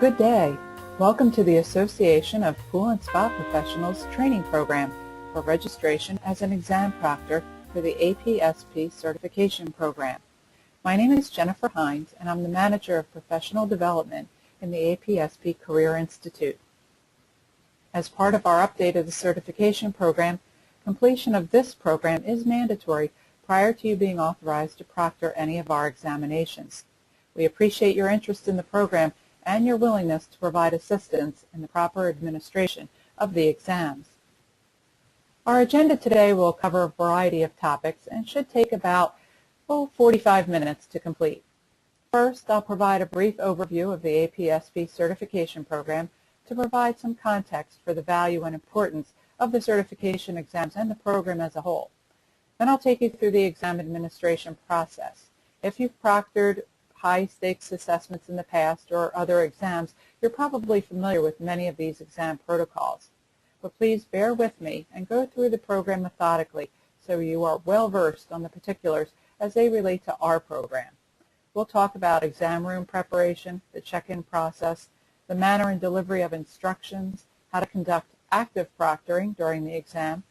Good day. Welcome to the Association of Pool and Spa Professionals training program for registration as an exam proctor for the APSP certification program. My name is Jennifer Hines, and I'm the Manager of Professional Development in the APSP Career Institute. As part of our update of the certification program, completion of this program is mandatory prior to you being authorized to proctor any of our examinations. We appreciate your interest in the program and your willingness to provide assistance in the proper administration of the exams. Our agenda today will cover a variety of topics and should take about 45 minutes to complete. First, I'll provide a brief overview of the APSP certification program to provide some context for the value and importance of the certification exams and the program as a whole. Then I'll take you through the exam administration process. If you've proctored high-stakes assessments in the past or other exams, you're probably familiar with many of these exam protocols. But please bear with me and go through the program methodically so you are well-versed on the particulars as they relate to our program. We'll talk about exam room preparation, the check-in process, the manner and delivery of instructions, how to conduct active proctoring during the exam,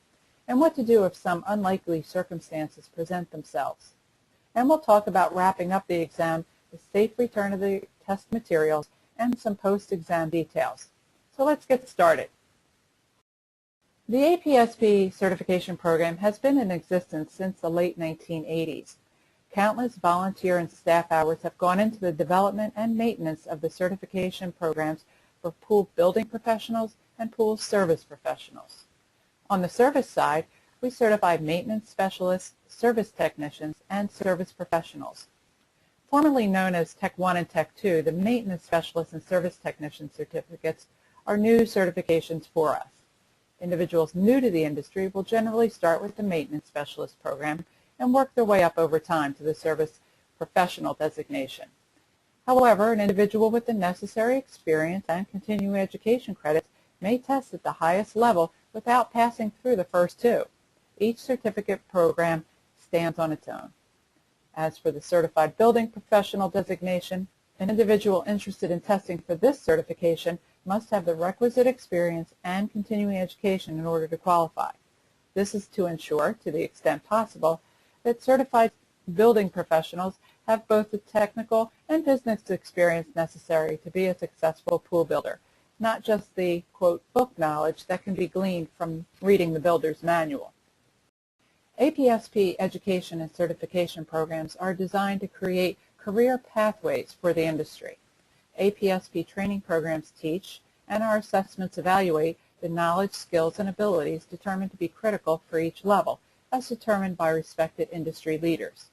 and what to do if some unlikely circumstances present themselves. And we'll talk about wrapping up the exam, the safe return of the test materials, and some post-exam details. So let's get started. The APSP certification program has been in existence since the late 1980s. Countless volunteer and staff hours have gone into the development and maintenance of the certification programs for pool building professionals and pool service professionals. On the service side, we certify maintenance specialists, service technicians, and service professionals. Formerly known as Tech 1 and Tech 2, the maintenance specialist and service technician certificates are new certifications for us. Individuals new to the industry will generally start with the maintenance specialist program and work their way up over time to the service professional designation. However, an individual with the necessary experience and continuing education credits may test at the highest level without passing through the first two. Each certificate program stands on its own. As for the Certified Building Professional designation, an individual interested in testing for this certification must have the requisite experience and continuing education in order to qualify. This is to ensure, to the extent possible, that certified building professionals have both the technical and business experience necessary to be a successful pool builder, not just the, quote, book knowledge that can be gleaned from reading the builder's manual. APSP education and certification programs are designed to create career pathways for the industry. APSP training programs teach, and our assessments evaluate, the knowledge, skills, and abilities determined to be critical for each level, as determined by respected industry leaders.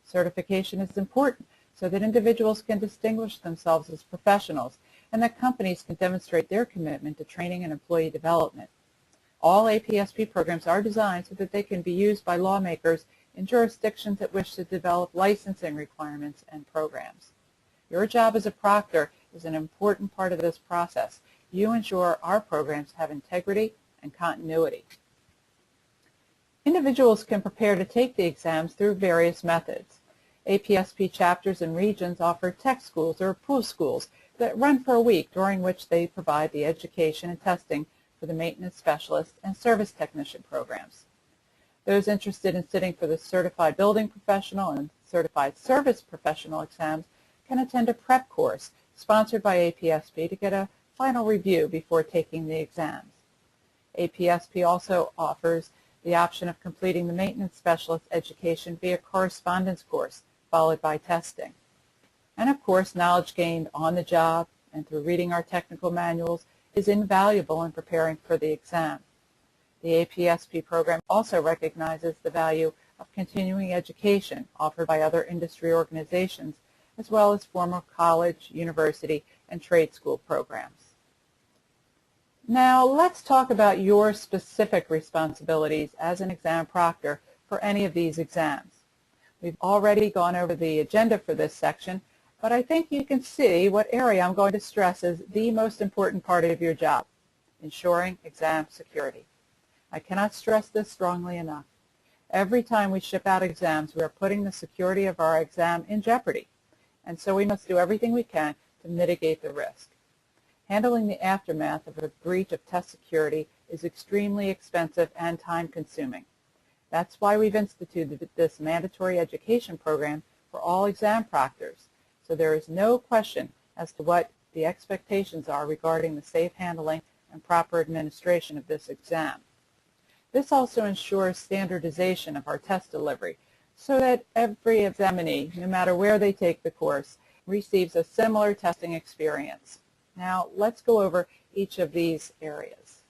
Certification is important so that individuals can distinguish themselves as professionals and that companies can demonstrate their commitment to training and employee development. All APSP programs are designed so that they can be used by lawmakers in jurisdictions that wish to develop licensing requirements and programs. Your job as a proctor is an important part of this process. You ensure our programs have integrity and continuity. Individuals can prepare to take the exams through various methods. APSP chapters and regions offer tech schools or pool schools that run for a week, during which they provide the education and testing for the maintenance specialist and service technician programs. Those interested in sitting for the Certified Building Professional and Certified Service Professional exams can attend a prep course sponsored by APSP to get a final review before taking the exams. APSP also offers the option of completing the maintenance specialist education via correspondence course, followed by testing. And of course, knowledge gained on the job and through reading our technical manuals is invaluable in preparing for the exam. The APSP program also recognizes the value of continuing education offered by other industry organizations, as well as former college, university, and trade school programs. Now, let's talk about your specific responsibilities as an exam proctor for any of these exams. We've already gone over the agenda for this section, but I think you can see what area I'm going to stress as the most important part of your job: ensuring exam security. I cannot stress this strongly enough. Every time we ship out exams, we are putting the security of our exam in jeopardy, and so we must do everything we can to mitigate the risk. Handling the aftermath of a breach of test security is extremely expensive and time-consuming. That's why we've instituted this mandatory education program for all exam proctors, so there is no question as to what the expectations are regarding the safe handling and proper administration of this exam. This also ensures standardization of our test delivery so that every examinee, no matter where they take the course, receives a similar testing experience. Now, let's go over each of these areas.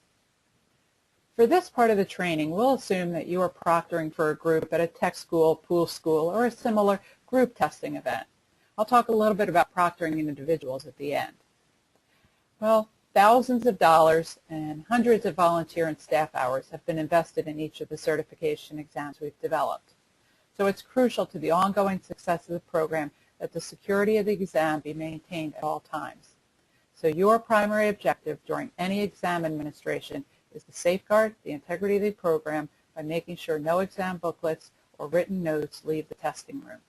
For this part of the training, we'll assume that you are proctoring for a group at a tech school, pool school, or a similar group testing event. I'll talk a little bit about proctoring in individuals at the end. Well, thousands of dollars and hundreds of volunteer and staff hours have been invested in each of the certification exams we've developed. So it's crucial to the ongoing success of the program that the security of the exam be maintained at all times. So your primary objective during any exam administration is to safeguard the integrity of the program by making sure no exam booklets or written notes leave the testing room.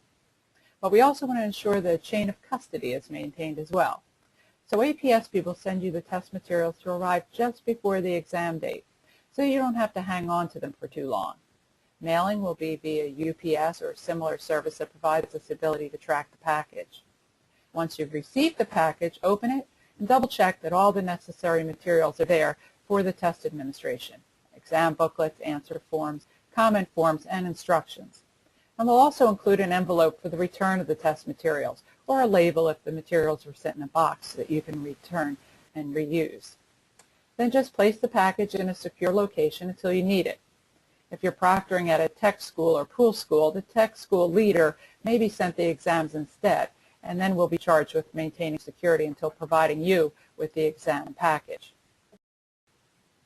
But we also want to ensure that a chain of custody is maintained as well. So APSP will send you the test materials to arrive just before the exam date, so you don't have to hang on to them for too long. Mailing will be via UPS or a similar service that provides us the ability to track the package. Once you've received the package, open it and double-check that all the necessary materials are there for the test administration: exam booklets, answer forms, comment forms, and instructions. And we'll also include an envelope for the return of the test materials, or a label if the materials were sent in a box that you can return and reuse. Then just place the package in a secure location until you need it. If you're proctoring at a tech school or pool school, the tech school leader may be sent the exams instead, and then will be charged with maintaining security until providing you with the exam package.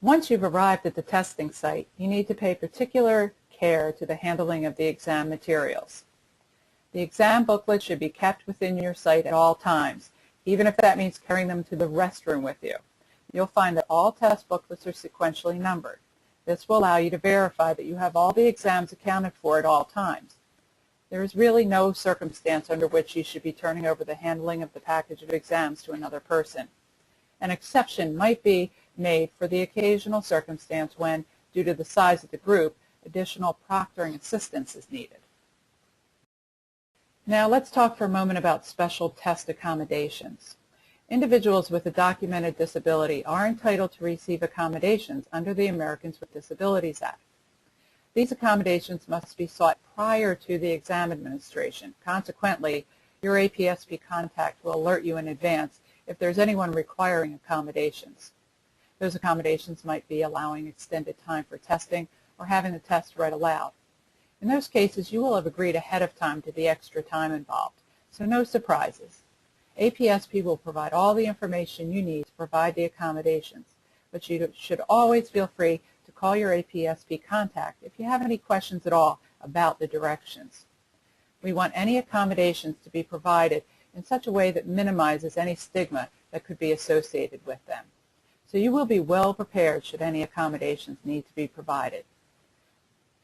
Once you've arrived at the testing site, you need to pay particular care to the handling of the exam materials. The exam booklet should be kept within your site at all times, even if that means carrying them to the restroom with you. You'll find that all test booklets are sequentially numbered. This will allow you to verify that you have all the exams accounted for at all times. There is really no circumstance under which you should be turning over the handling of the package of exams to another person. An exception might be made for the occasional circumstance when, due to the size of the group, additional proctoring assistance is needed. Now let's talk for a moment about special test accommodations. Individuals with a documented disability are entitled to receive accommodations under the Americans with Disabilities Act. These accommodations must be sought prior to the exam administration. Consequently, your APSP contact will alert you in advance if there's anyone requiring accommodations. Those accommodations might be allowing extended time for testing or having the test read aloud. In those cases, you will have agreed ahead of time to the extra time involved, so no surprises. APSP will provide all the information you need to provide the accommodations, but you should always feel free to call your APSP contact if you have any questions at all about the directions. We want any accommodations to be provided in such a way that minimizes any stigma that could be associated with them. So you will be well prepared should any accommodations need to be provided.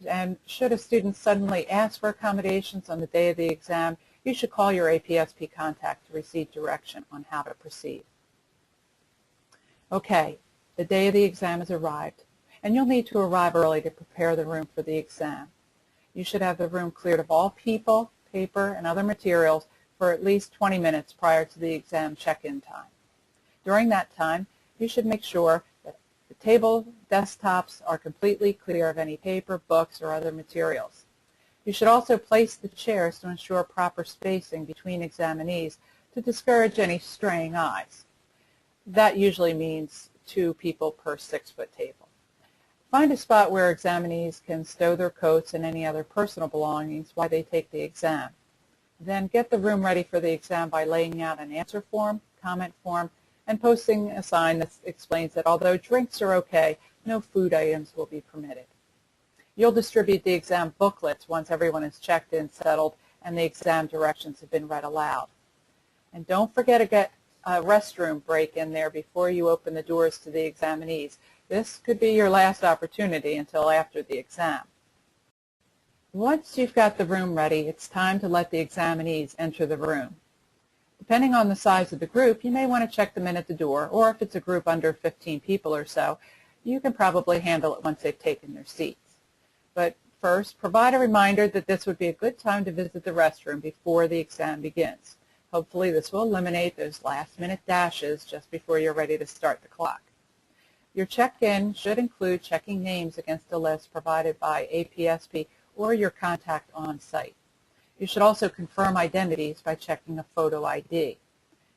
And should a student suddenly ask for accommodations on the day of the exam, you should call your APSP contact to receive direction on how to proceed. Okay, the day of the exam has arrived, and you'll need to arrive early to prepare the room for the exam. You should have the room cleared of all people, paper, and other materials for at least 20 minutes prior to the exam check-in time. During that time, you should make sure that the table, desktops are completely clear of any paper, books, or other materials. You should also place the chairs to ensure proper spacing between examinees to discourage any straying eyes. That usually means 2 people per 6-foot table. Find a spot where examinees can stow their coats and any other personal belongings while they take the exam. Then get the room ready for the exam by laying out an answer form, comment form, and posting a sign that explains that although drinks are okay, no food items will be permitted. You'll distribute the exam booklets once everyone is checked in, settled, and the exam directions have been read aloud. And don't forget to get a restroom break in there before you open the doors to the examinees. This could be your last opportunity until after the exam. Once you've got the room ready, it's time to let the examinees enter the room. Depending on the size of the group, you may want to check them in at the door, or if it's a group under 15 people or so, you can probably handle it once they've taken their seats. But first, provide a reminder that this would be a good time to visit the restroom before the exam begins. Hopefully this will eliminate those last-minute dashes just before you're ready to start the clock. Your check-in should include checking names against a list provided by APSP or your contact on site. You should also confirm identities by checking a photo ID.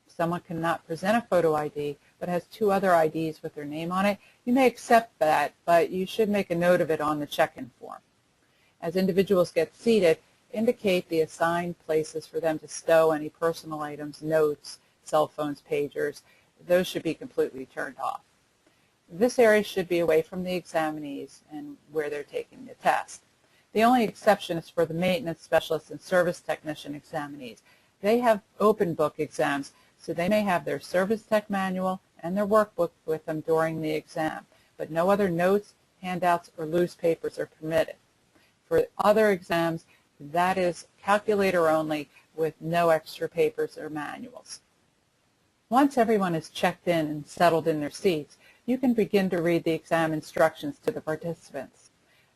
If someone cannot present a photo ID but has two other IDs with their name on it, you may accept that, but you should make a note of it on the check-in form. As individuals get seated, indicate the assigned places for them to stow any personal items, notes, cell phones, pagers. Those should be completely turned off. This area should be away from the examinees and where they're taking the test. The only exception is for the maintenance specialist and service technician examinees. They have open book exams, so they may have their service tech manual and their workbook with them during the exam, but no other notes, handouts, or loose papers are permitted. For other exams, that is calculator only with no extra papers or manuals. Once everyone is checked in and settled in their seats, you can begin to read the exam instructions to the participants.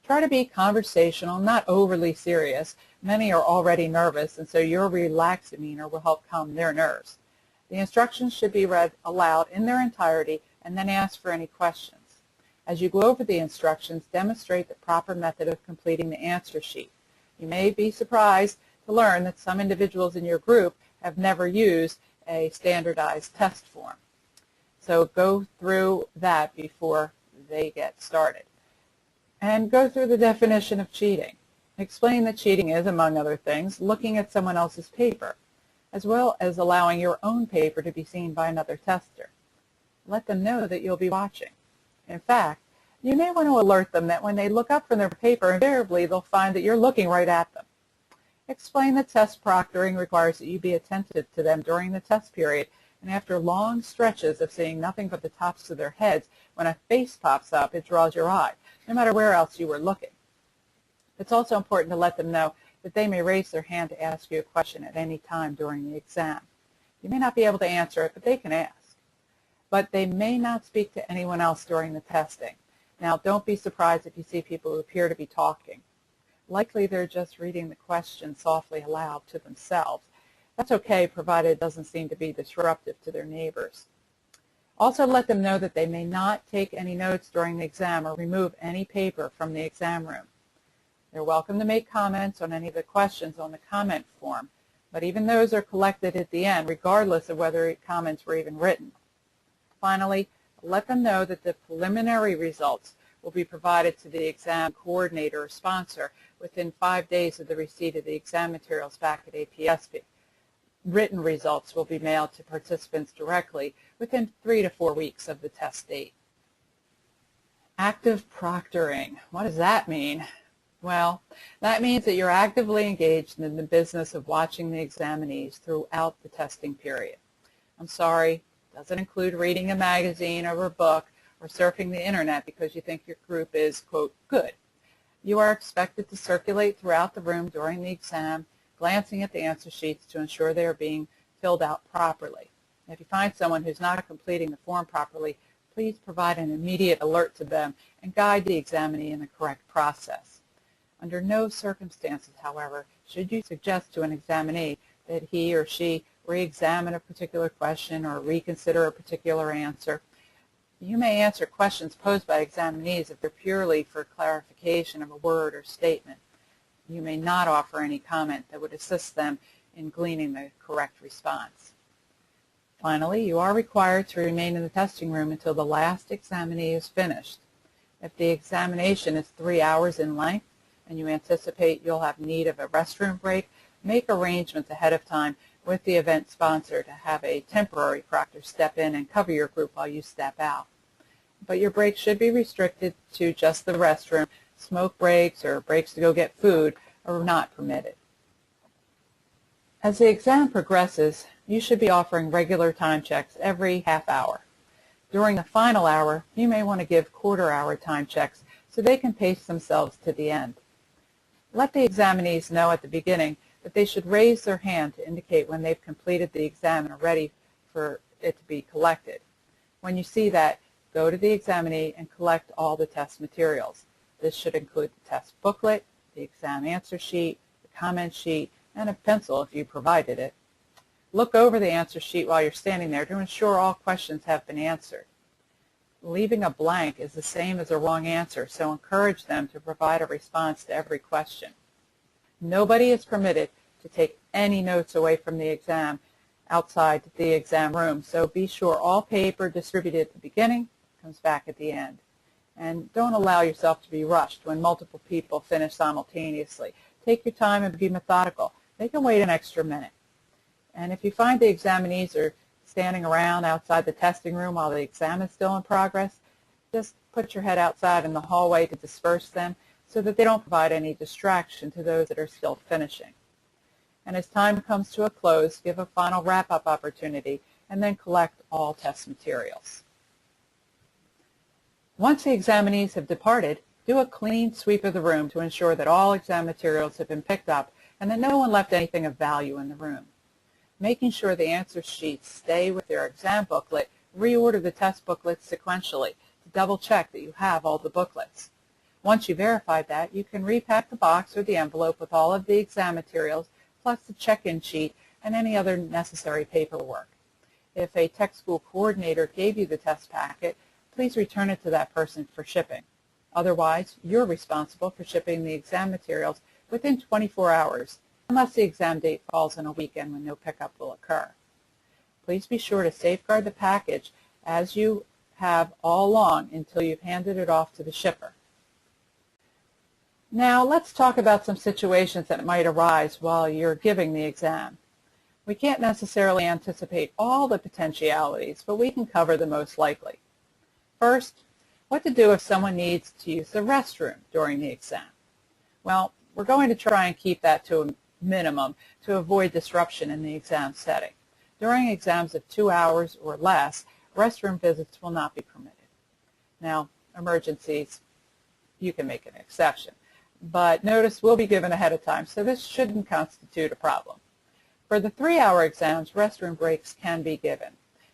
Try to be conversational, not overly serious. Many are already nervous, and so your relaxed demeanor will help calm their nerves. The instructions should be read aloud in their entirety and then ask for any questions. As you go over the instructions, demonstrate the proper method of completing the answer sheet. You may be surprised to learn that some individuals in your group have never used a standardized test form. So go through that before they get started. And go through the definition of cheating. Explain that cheating is, among other things, looking at someone else's paper, as well as allowing your own paper to be seen by another tester. Let them know that you'll be watching. In fact, you may want to alert them that when they look up from their paper, invariably they'll find that you're looking right at them. Explain that test proctoring requires that you be attentive to them during the test period, and after long stretches of seeing nothing but the tops of their heads, when a face pops up, it draws your eye, no matter where else you were looking. It's also important to let them know that they may raise their hand to ask you a question at any time during the exam. You may not be able to answer it, but they can ask. But they may not speak to anyone else during the testing. Now, don't be surprised if you see people who appear to be talking. Likely they're just reading the question softly aloud to themselves. That's okay, provided it doesn't seem to be disruptive to their neighbors. Also let them know that they may not take any notes during the exam or remove any paper from the exam room. They're welcome to make comments on any of the questions on the comment form, but even those are collected at the end, regardless of whether comments were even written. Finally, let them know that the preliminary results will be provided to the exam coordinator or sponsor within 5 days of the receipt of the exam materials back at APSP. Written results will be mailed to participants directly within 3 to 4 weeks of the test date. Active proctoring. What does that mean? Well, that means that you're actively engaged in the business of watching the examinees throughout the testing period. I'm sorry, it doesn't include reading a magazine or a book or surfing the internet because you think your group is, quote, good. You are expected to circulate throughout the room during the exam, glancing at the answer sheets to ensure they are being filled out properly. If you find someone who's not completing the form properly, please provide an immediate alert to them and guide the examinee in the correct process. Under no circumstances, however, should you suggest to an examinee that he or she re-examine a particular question or reconsider a particular answer. You may answer questions posed by examinees if they're purely for clarification of a word or statement. You may not offer any comment that would assist them in gleaning the correct response. Finally, you are required to remain in the testing room until the last examinee is finished. If the examination is 3 hours in length and you anticipate you'll have need of a restroom break, make arrangements ahead of time with the event sponsor to have a temporary proctor step in and cover your group while you step out. But your break should be restricted to just the restroom. Smoke breaks or breaks to go get food are not permitted. As the exam progresses, you should be offering regular time checks every half hour. During the final hour, you may want to give quarter-hour time checks so they can pace themselves to the end. Let the examinees know at the beginning that they should raise their hand to indicate when they've completed the exam and are ready for it to be collected. When you see that, go to the examinee and collect all the test materials. This should include the test booklet, the exam answer sheet, the comment sheet, and a pencil if you provided it. Look over the answer sheet while you're standing there to ensure all questions have been answered. Leaving a blank is the same as a wrong answer, so encourage them to provide a response to every question. Nobody is permitted to take any notes away from the exam outside the exam room, so be sure all paper distributed at the beginning comes back at the end. And don't allow yourself to be rushed when multiple people finish simultaneously. Take your time and be methodical. They can wait an extra minute. And if you find the examinees are standing around outside the testing room while the exam is still in progress, just put your head outside in the hallway to disperse them so that they don't provide any distraction to those that are still finishing. And as time comes to a close, give a final wrap-up opportunity and then collect all test materials. Once the examinees have departed, do a clean sweep of the room to ensure that all exam materials have been picked up and that no one left anything of value in the room. Making sure the answer sheets stay with their exam booklet, reorder the test booklets sequentially to double-check that you have all the booklets. Once you verified that, you can repack the box or the envelope with all of the exam materials, plus the check-in sheet and any other necessary paperwork. If a tech school coordinator gave you the test packet, please return it to that person for shipping. Otherwise, you're responsible for shipping the exam materials within 24 hours, unless the exam date falls on a weekend when no pickup will occur. Please be sure to safeguard the package as you have all along until you've handed it off to the shipper. Now let's talk about some situations that might arise while you're giving the exam. We can't necessarily anticipate all the potentialities, but we can cover the most likely. First, what to do if someone needs to use the restroom during the exam. Well, we're going to try and keep that to a minimum to avoid disruption in the exam setting. During exams of 2 hours or less, restroom visits will not be permitted. Now, emergencies, you can make an exception. But notice will be given ahead of time, so this shouldn't constitute a problem. For the 3-hour exams, restroom breaks can be given.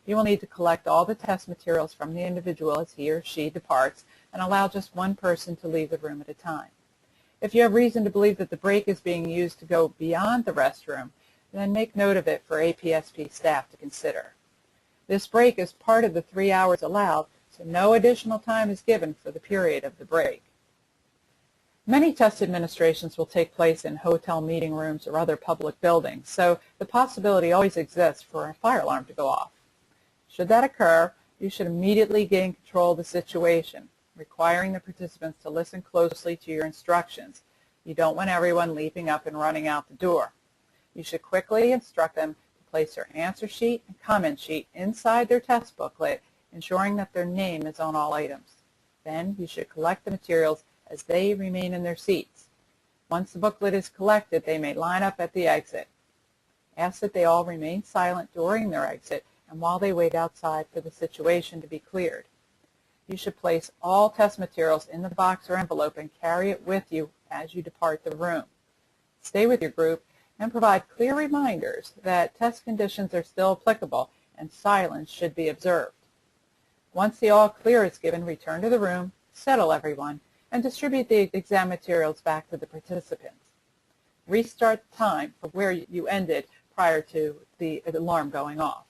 You will need to collect all the test materials from the individual as he or she departs and allow just one person to leave the room at a time. If you have reason to believe that the break is being used to go beyond the restroom, then make note of it for APSP staff to consider. This break is part of the 3 hours allowed, so no additional time is given for the period of the break. Many test administrations will take place in hotel meeting rooms or other public buildings, so the possibility always exists for a fire alarm to go off. Should that occur, you should immediately gain control of the situation, requiring the participants to listen closely to your instructions. You don't want everyone leaping up and running out the door. You should quickly instruct them to place their answer sheet and comment sheet inside their test booklet, ensuring that their name is on all items. Then you should collect the materials as they remain in their seats. Once the booklet is collected, they may line up at the exit. Ask that they all remain silent during their exit and while they wait outside for the situation to be cleared. You should place all test materials in the box or envelope and carry it with you as you depart the room. Stay with your group and provide clear reminders that test conditions are still applicable and silence should be observed. Once the all clear is given, return to the room, settle everyone, and distribute the exam materials back to the participants. Restart the time from where you ended prior to the alarm going off.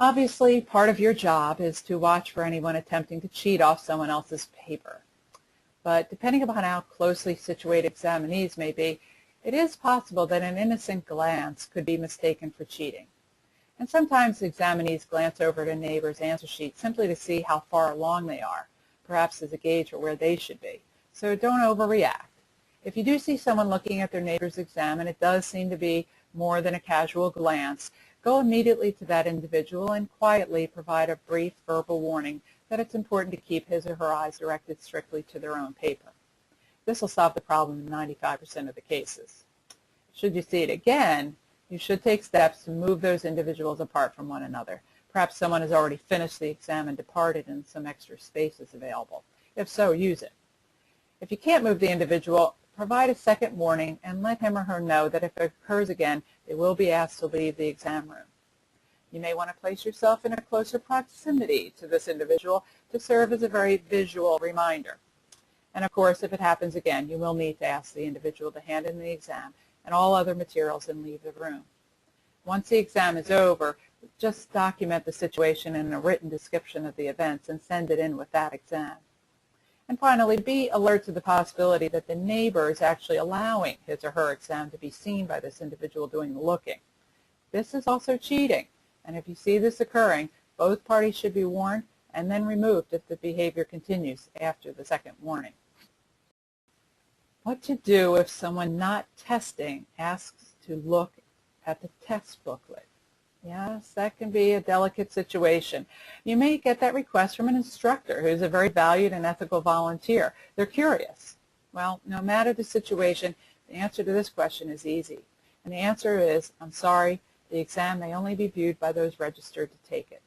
Obviously, part of your job is to watch for anyone attempting to cheat off someone else's paper. But depending upon how closely situated examinees may be, it is possible that an innocent glance could be mistaken for cheating. And sometimes examinees glance over at a neighbor's answer sheet simply to see how far along they are, perhaps as a gauge for where they should be. So don't overreact. If you do see someone looking at their neighbor's exam and it does seem to be more than a casual glance, go immediately to that individual and quietly provide a brief verbal warning that it's important to keep his or her eyes directed strictly to their own paper. This will solve the problem in 95% of the cases. Should you see it again, you should take steps to move those individuals apart from one another. Perhaps someone has already finished the exam and departed and some extra space is available. If so, use it. If you can't move the individual, provide a second warning and let him or her know that if it occurs again, they will be asked to leave the exam room. You may want to place yourself in a closer proximity to this individual to serve as a very visual reminder. And of course, if it happens again, you will need to ask the individual to hand in the exam and all other materials and leave the room. Once the exam is over, just document the situation in a written description of the events and send it in with that exam. And finally, be alert to the possibility that the neighbor is actually allowing his or her exam to be seen by this individual doing the looking. This is also cheating, and if you see this occurring, both parties should be warned and then removed if the behavior continues after the second warning. What to do if someone not testing asks to look at the test booklet? Yes, that can be a delicate situation. You may get that request from an instructor who's a very valued and ethical volunteer. They're curious. Well, no matter the situation, the answer to this question is easy. And the answer is, I'm sorry, the exam may only be viewed by those registered to take it.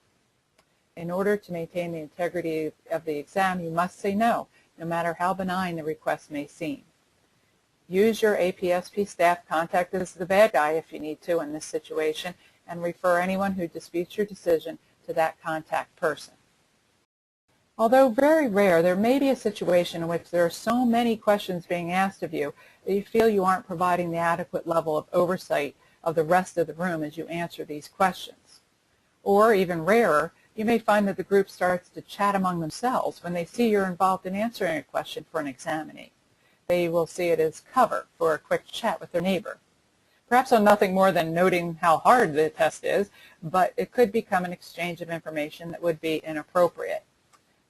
In order to maintain the integrity of the exam, you must say no, no matter how benign the request may seem. Use your APSP staff contact as the bad guy if you need to in this situation, and refer anyone who disputes your decision to that contact person. Although very rare, there may be a situation in which there are so many questions being asked of you that you feel you aren't providing the adequate level of oversight of the rest of the room as you answer these questions. Or, even rarer, you may find that the group starts to chat among themselves when they see you're involved in answering a question for an examinee. They will see it as cover for a quick chat with their neighbor. Perhaps on nothing more than noting how hard the test is, but it could become an exchange of information that would be inappropriate.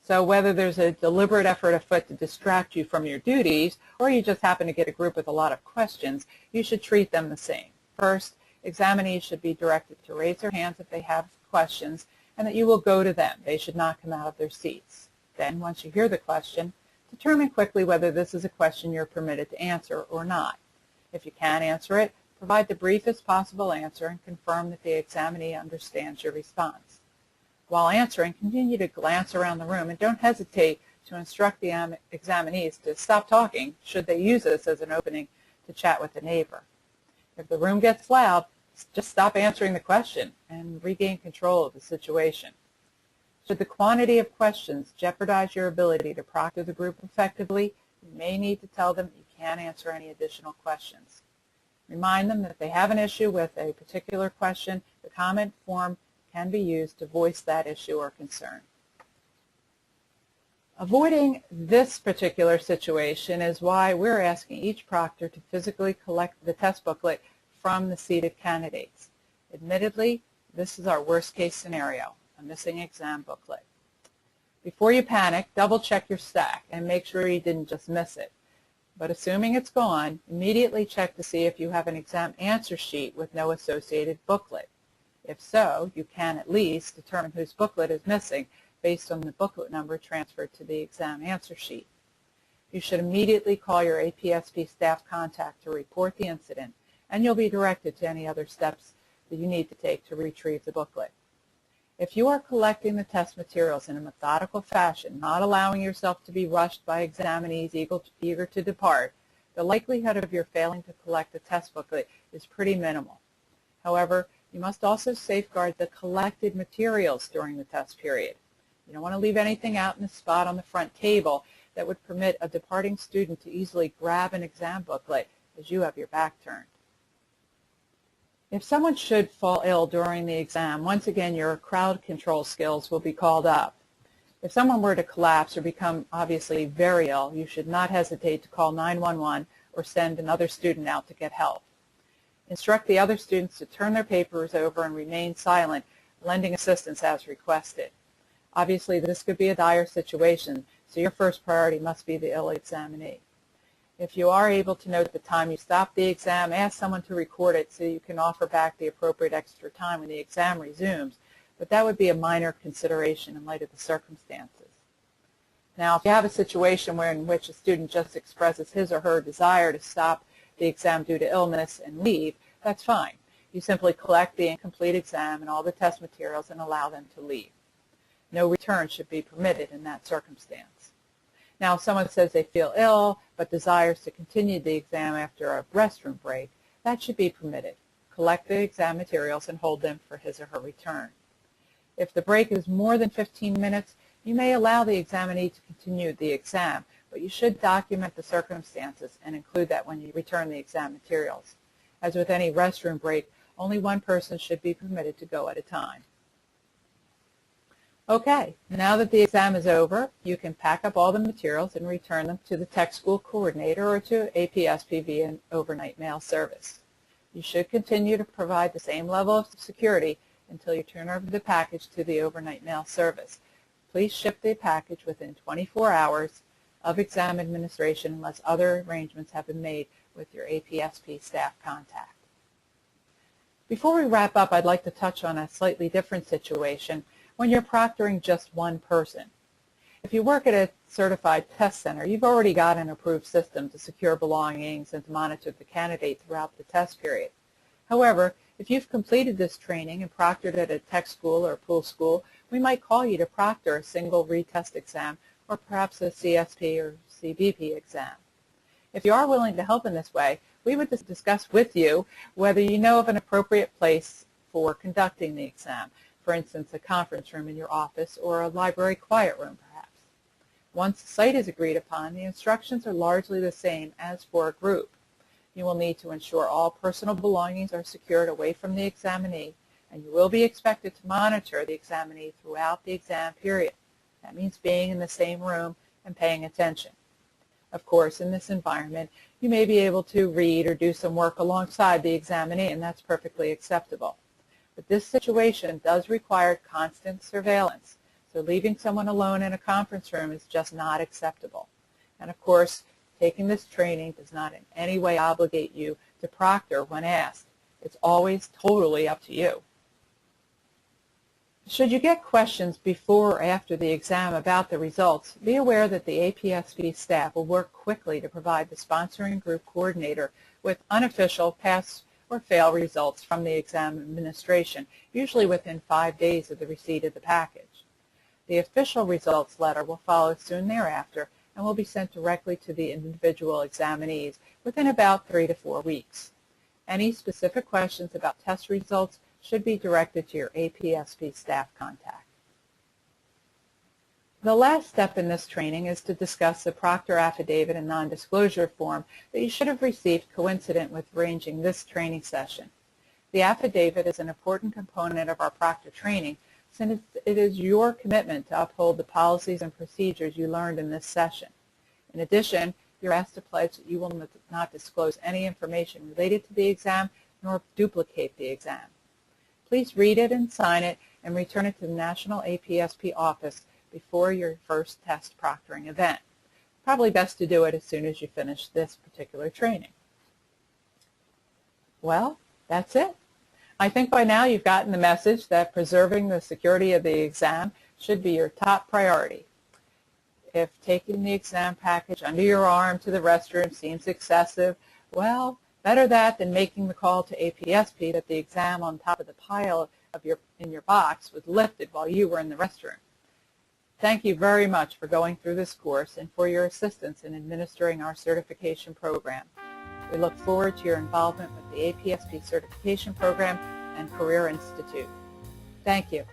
So whether there's a deliberate effort afoot to distract you from your duties, or you just happen to get a group with a lot of questions, you should treat them the same. First, examinees should be directed to raise their hands if they have questions, and that you will go to them. They should not come out of their seats. Then, once you hear the question, determine quickly whether this is a question you're permitted to answer or not. If you can answer it, provide the briefest possible answer and confirm that the examinee understands your response. While answering, continue to glance around the room and don't hesitate to instruct the examinees to stop talking should they use this as an opening to chat with the neighbor. If the room gets loud, just stop answering the question and regain control of the situation. Should the quantity of questions jeopardize your ability to proctor the group effectively, you may need to tell them you can't answer any additional questions. Remind them that if they have an issue with a particular question, the comment form can be used to voice that issue or concern. Avoiding this particular situation is why we're asking each proctor to physically collect the test booklet from the seated candidates. Admittedly, this is our worst-case scenario, a missing exam booklet. Before you panic, double-check your stack and make sure you didn't just miss it. But assuming it's gone, immediately check to see if you have an exam answer sheet with no associated booklet. If so, you can at least determine whose booklet is missing based on the booklet number transferred to the exam answer sheet. You should immediately call your APSP staff contact to report the incident, and you'll be directed to any other steps that you need to take to retrieve the booklet. If you are collecting the test materials in a methodical fashion, not allowing yourself to be rushed by examinees eager to depart, the likelihood of your failing to collect the test booklet is pretty minimal. However, you must also safeguard the collected materials during the test period. You don't want to leave anything out in a spot on the front table that would permit a departing student to easily grab an exam booklet as you have your back turned. If someone should fall ill during the exam, once again your crowd control skills will be called up. If someone were to collapse or become obviously very ill, you should not hesitate to call 911 or send another student out to get help. Instruct the other students to turn their papers over and remain silent, lending assistance as requested. Obviously, this could be a dire situation, so your first priority must be the ill examinee. If you are able to note the time you stopped the exam, ask someone to record it so you can offer back the appropriate extra time when the exam resumes, but that would be a minor consideration in light of the circumstances. Now, if you have a situation in which a student just expresses his or her desire to stop the exam due to illness and leave, that's fine. You simply collect the incomplete exam and all the test materials and allow them to leave. No return should be permitted in that circumstance. Now, if someone says they feel ill but desires to continue the exam after a restroom break, that should be permitted. Collect the exam materials and hold them for his or her return. If the break is more than 15 minutes, you may allow the examinee to continue the exam, but you should document the circumstances and include that when you return the exam materials. As with any restroom break, only one person should be permitted to go at a time. Okay, now that the exam is over, you can pack up all the materials and return them to the tech school coordinator or to APSP via an overnight mail service. You should continue to provide the same level of security until you turn over the package to the overnight mail service. Please ship the package within 24 hours of exam administration unless other arrangements have been made with your APSP staff contact. Before we wrap up, I'd like to touch on a slightly different situation when you're proctoring just one person. If you work at a certified test center, you've already got an approved system to secure belongings and to monitor the candidate throughout the test period. However, if you've completed this training and proctored at a tech school or pool school, we might call you to proctor a single retest exam or perhaps a CSP or CBP exam. If you are willing to help in this way, we would discuss with you whether you know of an appropriate place for conducting the exam, for instance, a conference room in your office or a library quiet room perhaps. Once the site is agreed upon, the instructions are largely the same as for a group. You will need to ensure all personal belongings are secured away from the examinee, and you will be expected to monitor the examinee throughout the exam period. That means being in the same room and paying attention. Of course, in this environment, you may be able to read or do some work alongside the examinee, and that's perfectly acceptable. But this situation does require constant surveillance, so leaving someone alone in a conference room is just not acceptable. And of course, taking this training does not in any way obligate you to proctor when asked. It's always totally up to you. Should you get questions before or after the exam about the results, be aware that the APSP staff will work quickly to provide the sponsoring group coordinator with unofficial pass or fail results from the exam administration, usually within 5 days of the receipt of the package. The official results letter will follow soon thereafter and will be sent directly to the individual examinees within about 3 to 4 weeks. Any specific questions about test results should be directed to your APSP staff contact. The last step in this training is to discuss the proctor affidavit and non-disclosure form that you should have received coincident with arranging this training session. The affidavit is an important component of our proctor training since it is your commitment to uphold the policies and procedures you learned in this session. In addition, you're asked to pledge that you will not disclose any information related to the exam nor duplicate the exam. Please read it and sign it and return it to the National APSP office before your first test proctoring event. Probably best to do it as soon as you finish this particular training. Well, that's it. I think by now you've gotten the message that preserving the security of the exam should be your top priority. If taking the exam package under your arm to the restroom seems excessive, well, better that than making the call to APSP that the exam on top of the pile in your box was lifted while you were in the restroom. Thank you very much for going through this course and for your assistance in administering our certification program. We look forward to your involvement with the APSP certification program and Career Institute. Thank you.